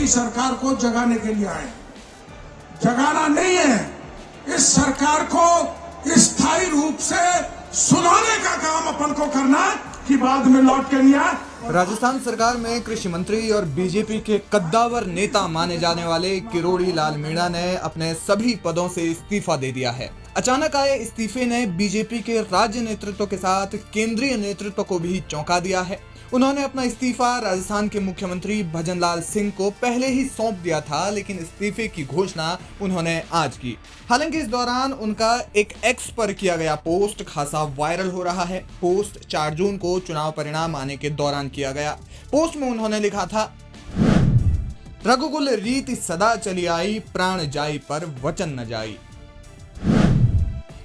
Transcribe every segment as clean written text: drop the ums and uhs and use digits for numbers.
सरकार को जगाने के लिए आए। जगाना नहीं है, इस सरकार को स्थायी रूप से सुलाने का काम अपन को करना है कि बाद में लौट के नहीं आए। राजस्थान सरकार में कृषि मंत्री और बीजेपी के कद्दावर नेता माने जाने वाले किरोड़ी लाल मीणा ने अपने सभी पदों से इस्तीफा दे दिया है। अचानक आए इस्तीफे ने बीजेपी के राज्य नेतृत्व के साथ केंद्रीय नेतृत्व को भी चौंका दिया है। उन्होंने अपना इस्तीफा राजस्थान के मुख्यमंत्री भजनलाल सिंह को पहले ही सौंप दिया था, लेकिन इस्तीफे की घोषणा उन्होंने आज की। हालांकि इस दौरान उनका एक एक्स पर किया गया पोस्ट खासा वायरल हो रहा है। पोस्ट 4 जून को चुनाव परिणाम आने के दौरान किया गया। पोस्ट में उन्होंने लिखा था, रघुकुल रीति सदा चली आई, प्राण जाई पर वचन न जाई।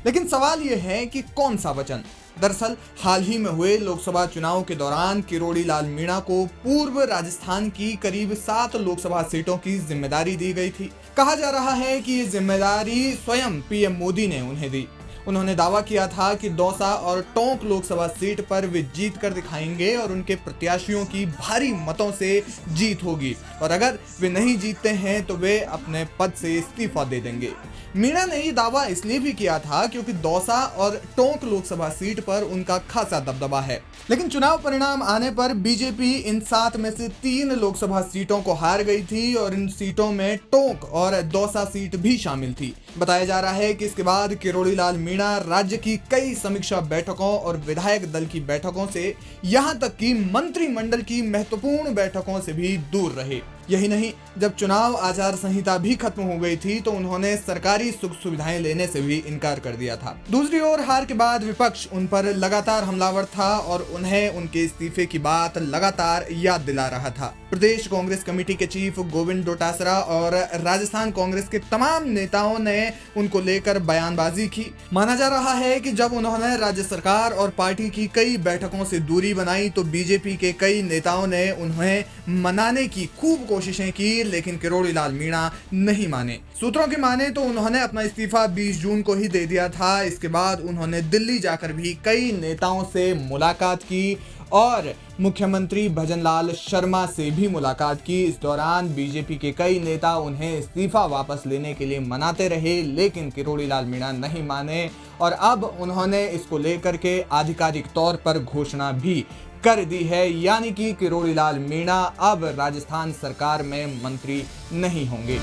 लेकिन सवाल यह है कि कौन सा वचन? दरअसल हाल ही में हुए लोकसभा चुनाव के दौरान किरोड़ी लाल मीणा को पूर्व राजस्थान की करीब 7 लोकसभा सीटों की जिम्मेदारी दी गई थी। कहा जा रहा है कि ये जिम्मेदारी स्वयं पीएम मोदी ने उन्हें दी। उन्होंने दावा किया था कि दौसा और टोंक लोकसभा सीट पर वे जीत कर दिखाएंगे और उनके प्रत्याशियों की भारी मतों से जीत होगी, और अगर वे नहीं जीतते हैं तो वे अपने पद से इस्तीफा दे देंगे। मीणा ने ये दावा इसलिए भी किया था क्योंकि दौसा और टोंक लोकसभा सीट पर उनका खासा दबदबा है। लेकिन चुनाव परिणाम आने पर बीजेपी इन 7 में से 3 लोकसभा सीटों को हार गई थी और इन सीटों में टोंक और दौसा सीट भी शामिल थी। बताया जा रहा है कि इसके बाद किरोड़ी लाल मीणा राज्य की कई समीक्षा बैठकों और विधायक दल की बैठकों से यहां तक कि मंत्रिमंडल की महत्वपूर्ण बैठकों से भी दूर रहे। यही नहीं, जब चुनाव आचार संहिता भी खत्म हो गई थी तो उन्होंने सरकारी सुख सुविधाएं लेने से भी इनकार कर दिया था। दूसरी ओर हार के बाद विपक्ष उन पर लगातार हमलावर था और उन्हें उनके इस्तीफे की बात लगातार याद दिला रहा था। प्रदेश कांग्रेस कमेटी के चीफ गोविंद डोटासरा और राजस्थान कांग्रेस के तमाम नेताओं ने उनको लेकर बयानबाजी की। माना जा रहा है कि जब उन्होंने राज्य सरकार और पार्टी की कई बैठकों से दूरी बनाई तो बीजेपी के कई नेताओं ने उन्हें मनाने की खूब कोशिशें की, लेकिन किरोड़ी लाल मीणा नहीं माने। सूत्रों की माने तो उन्होंने अपना इस्तीफा 20 जून को ही दे दिया था। इसके बाद उन्होंने दिल्ली जाकर भी कई नेताओं से मुलाकात की और मुख्यमंत्री भजनलाल शर्मा से भी मुलाकात की। इस दौरान बीजेपी के कई नेता उन्हें इस्तीफा वापस लेने के लिए मनाते रहे, लेकिन किरोड़ी लाल मीणा नहीं माने और अब उन्होंने इसको लेकर के आधिकारिक तौर पर घोषणा भी कर दी है, यानी कि किरोड़ी लाल मीणा अब राजस्थान सरकार में मंत्री नहीं होंगे।